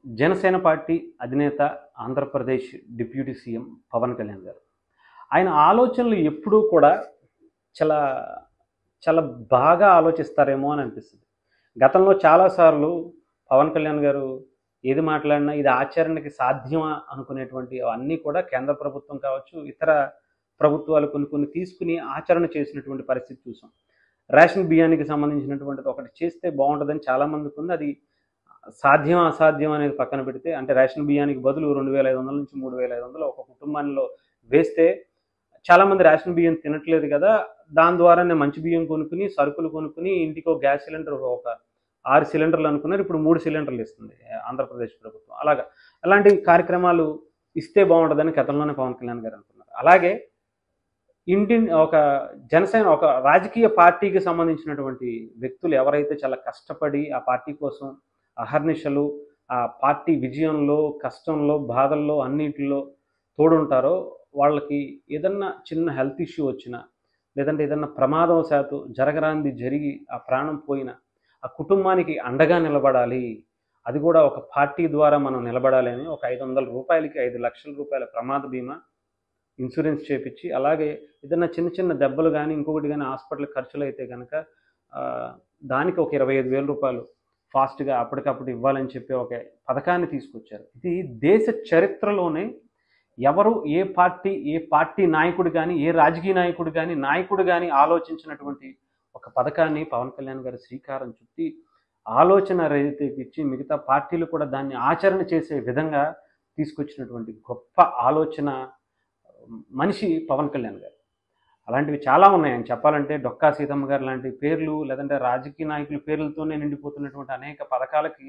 Janasena party అధినేత, Andhra Pradesh deputy CM Pawan Kalyan గారు. ఆయన ఆలోచనలు ఎప్పుడూ కూడా చాలా, చాలా బాగా ఆలోచిస్తారేమో అని అనిపిస్తుంది. గతంలో చాలాసార్లు పవన్ కళ్యాణ్ గారు ఏది మాట్లాడినా ఇది ఆచరణకి సాధ్యమా అనుకునేటువంటి అవన్నీ కూడా కేంద్ర ప్రభుత్వం కావచ్చు, ఇతర ప్రభుత్వాలు కొన్ని కొన్ని తీసుకుని ఆచరణ చేసినటువంటి పరిస్థితి చూసాం. రేషన్ బియ్యానికి సంబంధించినటువంటిది ఒకటి చేస్తే బాగుంటుందని చాలామందికి ఉంది. అది సాధ్యం అసాధ్యం అనేది పక్కన పెడితే, అంటే రేషన్ బియ్యానికి బదులు 2500 నుంచి 3500 ఒక కుటుంబంలో వేస్తే చాలామంది రేషన్ బియ్యం తినట్లేదు కదా, దాని ద్వారానే మంచి బియ్యం కొనుక్కుని సరుకులు కొనుక్కుని ఇంటికి ఒక గ్యాస్ సిలిండర్ ఒక 6 సిలిండర్లు అనుకున్నారు, ఇప్పుడు 3 సిలిండర్లు ఇస్తుంది ఆంధ్రప్రదేశ్ ప్రభుత్వం. అలాంటి కార్యక్రమాలు ఇస్తే బాగుంటుందని గతంలోనే పవన్ కళ్యాణ్ గారు అనుకున్నారు. అలాగే ఒక జనసేన ఒక రాజకీయ పార్టీకి సంబంధించినటువంటి వ్యక్తులు ఎవరైతే చాలా కష్టపడి ఆ పార్టీ కోసం అహర్నిశలు ఆ పార్టీ విజయంలో, కష్టంలో, బాధల్లో అన్నిటిలో తోడుంటారో వాళ్ళకి ఏదన్నా చిన్న హెల్త్ ఇష్యూ వచ్చినా, లేదంటే ఏదన్నా ప్రమాదవశాత్తు జరగరాంది జరిగి ఆ ప్రాణం పోయినా ఆ కుటుంబానికి అండగా నిలబడాలి. అది కూడా ఒక పార్టీ ద్వారా మనం నిలబడాలి అని ఒక 500 రూపాయలకి 5 లక్షల రూపాయల ప్రమాద బీమా ఇన్సూరెన్స్ చేపించి, అలాగే ఏదైనా చిన్న చిన్న దెబ్బలు కానీ ఇంకొకటి కానీ హాస్పిటల్ ఖర్చులు అయితే కనుక దానికి ఒక 25,000 రూపాయలు ఫాస్ట్గా అప్పటికప్పుడు ఇవ్వాలని చెప్పి ఒక పథకాన్ని తీసుకొచ్చారు. ఇది దేశ చరిత్రలోనే ఎవరు ఏ పార్టీ నాయకుడు కానీ, ఏ రాజకీయ నాయకుడు కానీ ఆలోచించినటువంటి ఒక పథకాన్ని పవన్ కళ్యాణ్ గారు శ్రీకారం చుట్టి ఆలోచన రైతుకి మిగతా పార్టీలు కూడా దాన్ని ఆచరణ చేసే విధంగా తీసుకొచ్చినటువంటి గొప్ప ఆలోచన మనిషి పవన్ కళ్యాణ్ గారు. అలాంటివి చాలా ఉన్నాయి. ఆయన చెప్పాలంటే డొక్కా సీతమ్మ గారు లాంటి పేర్లు, లేదంటే రాజకీయ నాయకుల పేర్లతోనే నిండిపోతున్నటువంటి అనేక పథకాలకి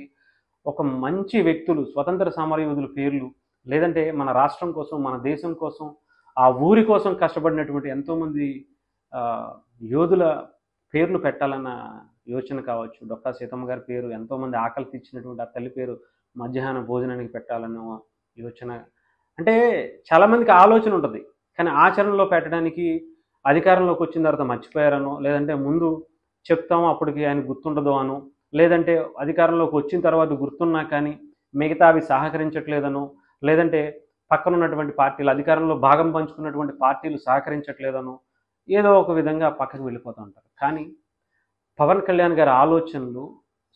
ఒక మంచి వ్యక్తులు, స్వతంత్ర సమరయోధుల పేర్లు, లేదంటే మన రాష్ట్రం కోసం, మన దేశం కోసం, ఆ ఊరి కోసం కష్టపడినటువంటి ఎంతోమంది యోధుల పేర్లు పెట్టాలన్న యోచన కావచ్చు. డొక్కా సీతమ్మ గారి పేరు, ఎంతోమంది ఆకలి తీర్చినటువంటి ఆ తల్లి పేరు మధ్యాహ్న భోజనానికి పెట్టాలన్న యోచన. అంటే చాలామందికి ఆలోచన ఉంటుంది, కానీ ఆచరణలో పెట్టడానికి అధికారంలోకి వచ్చిన తర్వాత మర్చిపోయారనో, లేదంటే ముందు చెప్తాము అప్పటికి ఆయన గుర్తుండదో అనో, లేదంటే అధికారంలోకి వచ్చిన తర్వాత గుర్తున్నా కానీ మిగతా అవి సహకరించట్లేదనో, లేదంటే పక్కన ఉన్నటువంటి పార్టీలు, అధికారంలో భాగం పంచుకున్నటువంటి పార్టీలు సహకరించట్లేదనో, ఏదో ఒక విధంగా పక్కకు వెళ్ళిపోతూ ఉంటారు. కానీ పవన్ కళ్యాణ్ గారి ఆలోచనలు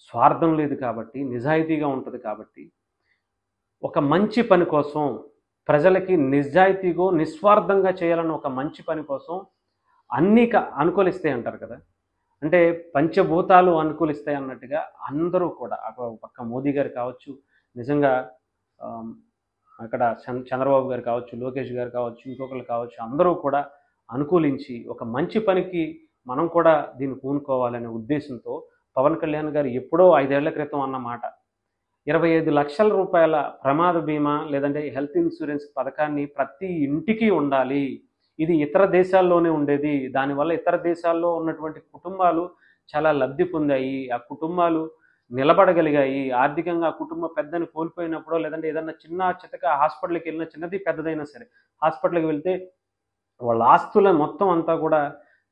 స్వార్థం లేదు కాబట్టి, నిజాయితీగా ఉంటుంది కాబట్టి, ఒక మంచి పని కోసం, ప్రజలకి నిజాయితీగా నిస్వార్థంగా చేయాలన్న ఒక మంచి పని కోసం అన్నీ అనుకూలిస్తాయి అంటారు కదా. అంటే పంచభూతాలు అనుకూలిస్తాయి అన్నట్టుగా అందరూ కూడా, ఒక పక్క మోదీ గారు కావచ్చు, నిజంగా అక్కడ చంద్రబాబు గారు కావచ్చు, లోకేష్ గారు కావచ్చు, ఇంకొకరు కావచ్చు, అందరూ కూడా అనుకూలించి ఒక మంచి పనికి మనం కూడా దీన్ని పూనుకోవాలనే ఉద్దేశంతో పవన్ కళ్యాణ్ గారు ఎప్పుడో 5 ఏళ్ల క్రితం అన్న మాట 25 లక్షల రూపాయల ప్రమాద బీమా లేదంటే హెల్త్ ఇన్సూరెన్స్ పథకాన్ని ప్రతి ఇంటికి ఉండాలి. ఇది ఇతర దేశాల్లోనే ఉండేది. దానివల్ల ఇతర దేశాల్లో ఉన్నటువంటి కుటుంబాలు చాలా లబ్ధి పొందాయి. ఆ కుటుంబాలు నిలబడగలిగాయి. ఆర్థికంగా ఆ కుటుంబ పెద్దని కోల్పోయినప్పుడో, లేదంటే ఏదన్నా చిన్న చితక హాస్పిటల్కి వెళ్ళినా, చిన్నది పెద్దదైనా సరే హాస్పిటల్కి వెళ్తే వాళ్ళ ఆస్తుల మొత్తం అంతా కూడా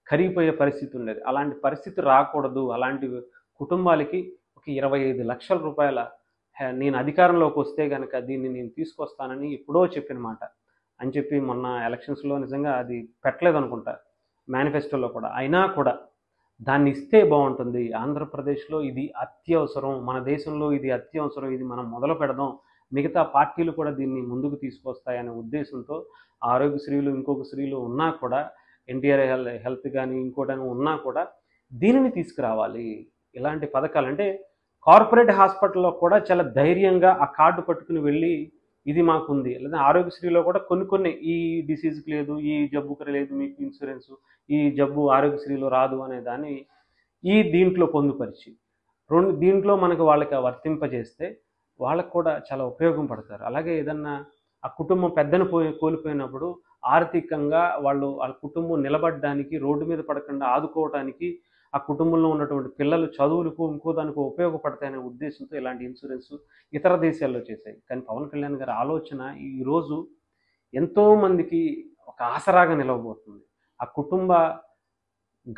కరిగిపోయే పరిస్థితి ఉండేది. అలాంటి పరిస్థితి రాకూడదు. అలాంటి కుటుంబాలకి ఒక 25 లక్షల రూపాయల నేను అధికారంలోకి వస్తే కనుక దీన్ని నేను తీసుకొస్తానని ఎప్పుడో చెప్పిన మాట అని చెప్పి మొన్న ఎలక్షన్స్లో నిజంగా అది పెట్టలేదనుకుంటా మేనిఫెస్టోలో కూడా. అయినా కూడా దాన్ని ఇస్తే బాగుంటుంది. ఆంధ్రప్రదేశ్లో ఇది అత్యవసరం, మన దేశంలో ఇది అత్యవసరం, ఇది మనం మొదలు పెడదాం, మిగతా పార్టీలు కూడా దీన్ని ముందుకు తీసుకొస్తాయనే ఉద్దేశంతో ఆరోగ్యశ్రీలు ఇంకొక శ్రీలు ఉన్నా కూడా, ఎన్టీఆర్ హెల్త్ కానీ ఇంకోటని ఉన్నా కూడా దీనిని తీసుకురావాలి. ఇలాంటి పథకాలు అంటే కార్పొరేట్ హాస్పిటల్లో కూడా చాలా ధైర్యంగా ఆ కార్డు పట్టుకుని వెళ్ళి ఇది మాకుంది, లేదా ఆరోగ్యశ్రీలో కూడా కొన్ని ఈ డిసీజ్కి లేదు, ఈ జబ్బుకి లేదు మీకు ఇన్సూరెన్సు, ఈ జబ్బు ఆరోగ్యశ్రీలో రాదు అనే దాన్ని దీంట్లో పొందుపరిచి దీంట్లో వాళ్ళకి వర్తింపజేస్తే వాళ్ళకు కూడా చాలా ఉపయోగం పడతారు. అలాగే ఏదన్నా ఆ కుటుంబం పెద్దను కోల్పోయినప్పుడు ఆర్థికంగా వాళ్ళ కుటుంబం నిలబడడానికి, రోడ్డు మీద పడకుండా ఆదుకోవడానికి, ఆ కుటుంబంలో ఉన్నటువంటి పిల్లలు చదువులకు ఇంకో దానికి ఉపయోగపడతాయనే ఉద్దేశంతో ఇలాంటి ఇన్సూరెన్స్ ఇతర దేశాల్లో చేశాయి. కానీ పవన్ కళ్యాణ్ గారి ఆలోచన ఈరోజు ఎంతోమందికి ఒక ఆసరాగా నిలవబోతుంది. ఆ కుటుంబ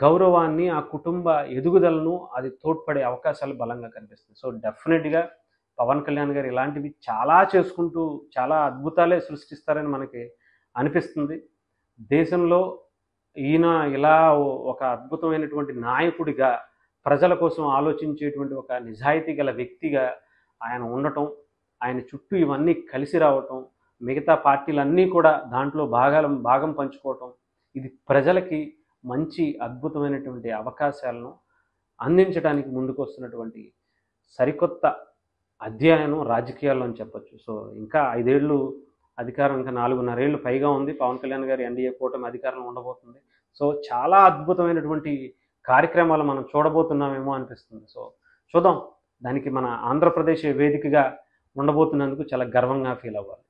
గౌరవాన్ని, ఆ కుటుంబ ఎదుగుదలను అది తోడ్పడే అవకాశాలు బలంగా కనిపిస్తుంది. సో డెఫినెట్గా పవన్ కళ్యాణ్ గారు ఇలాంటివి చాలా చేసుకుంటూ చాలా అద్భుతాలే సృష్టిస్తారని మనకి అనిపిస్తుంది. దేశంలో ఈయన ఇలా ఒక అద్భుతమైనటువంటి నాయకుడిగా, ప్రజల కోసం ఆలోచించేటువంటి ఒక నిజాయితీ గల వ్యక్తిగా ఆయన ఉండటం, ఆయన చుట్టూ ఇవన్నీ కలిసి రావటం, మిగతా పార్టీలన్నీ కూడా దాంట్లో భాగం పంచుకోవటం, ఇది ప్రజలకి మంచి అద్భుతమైనటువంటి అవకాశాలను అందించడానికి ముందుకు వస్తున్నటువంటి సరికొత్త అధ్యాయనం రాజకీయాల్లో అని చెప్పొచ్చు. సో ఇంకా 5 ఏళ్ళు అధికారం, ఇంకా 4.5 ఏళ్ళు పైగా ఉంది. పవన్ కళ్యాణ్ గారి ఎన్డీఏ కూటమి అధికారంలో ఉండబోతుంది. సో చాలా అద్భుతమైనటువంటి కార్యక్రమాలు మనం చూడబోతున్నామేమో అనిపిస్తుంది. సో చూద్దాం. దానికి మన ఆంధ్రప్రదేశ్ వేదికగా ఉండబోతున్నందుకు చాలా గర్వంగా ఫీల్ అవ్వాలి.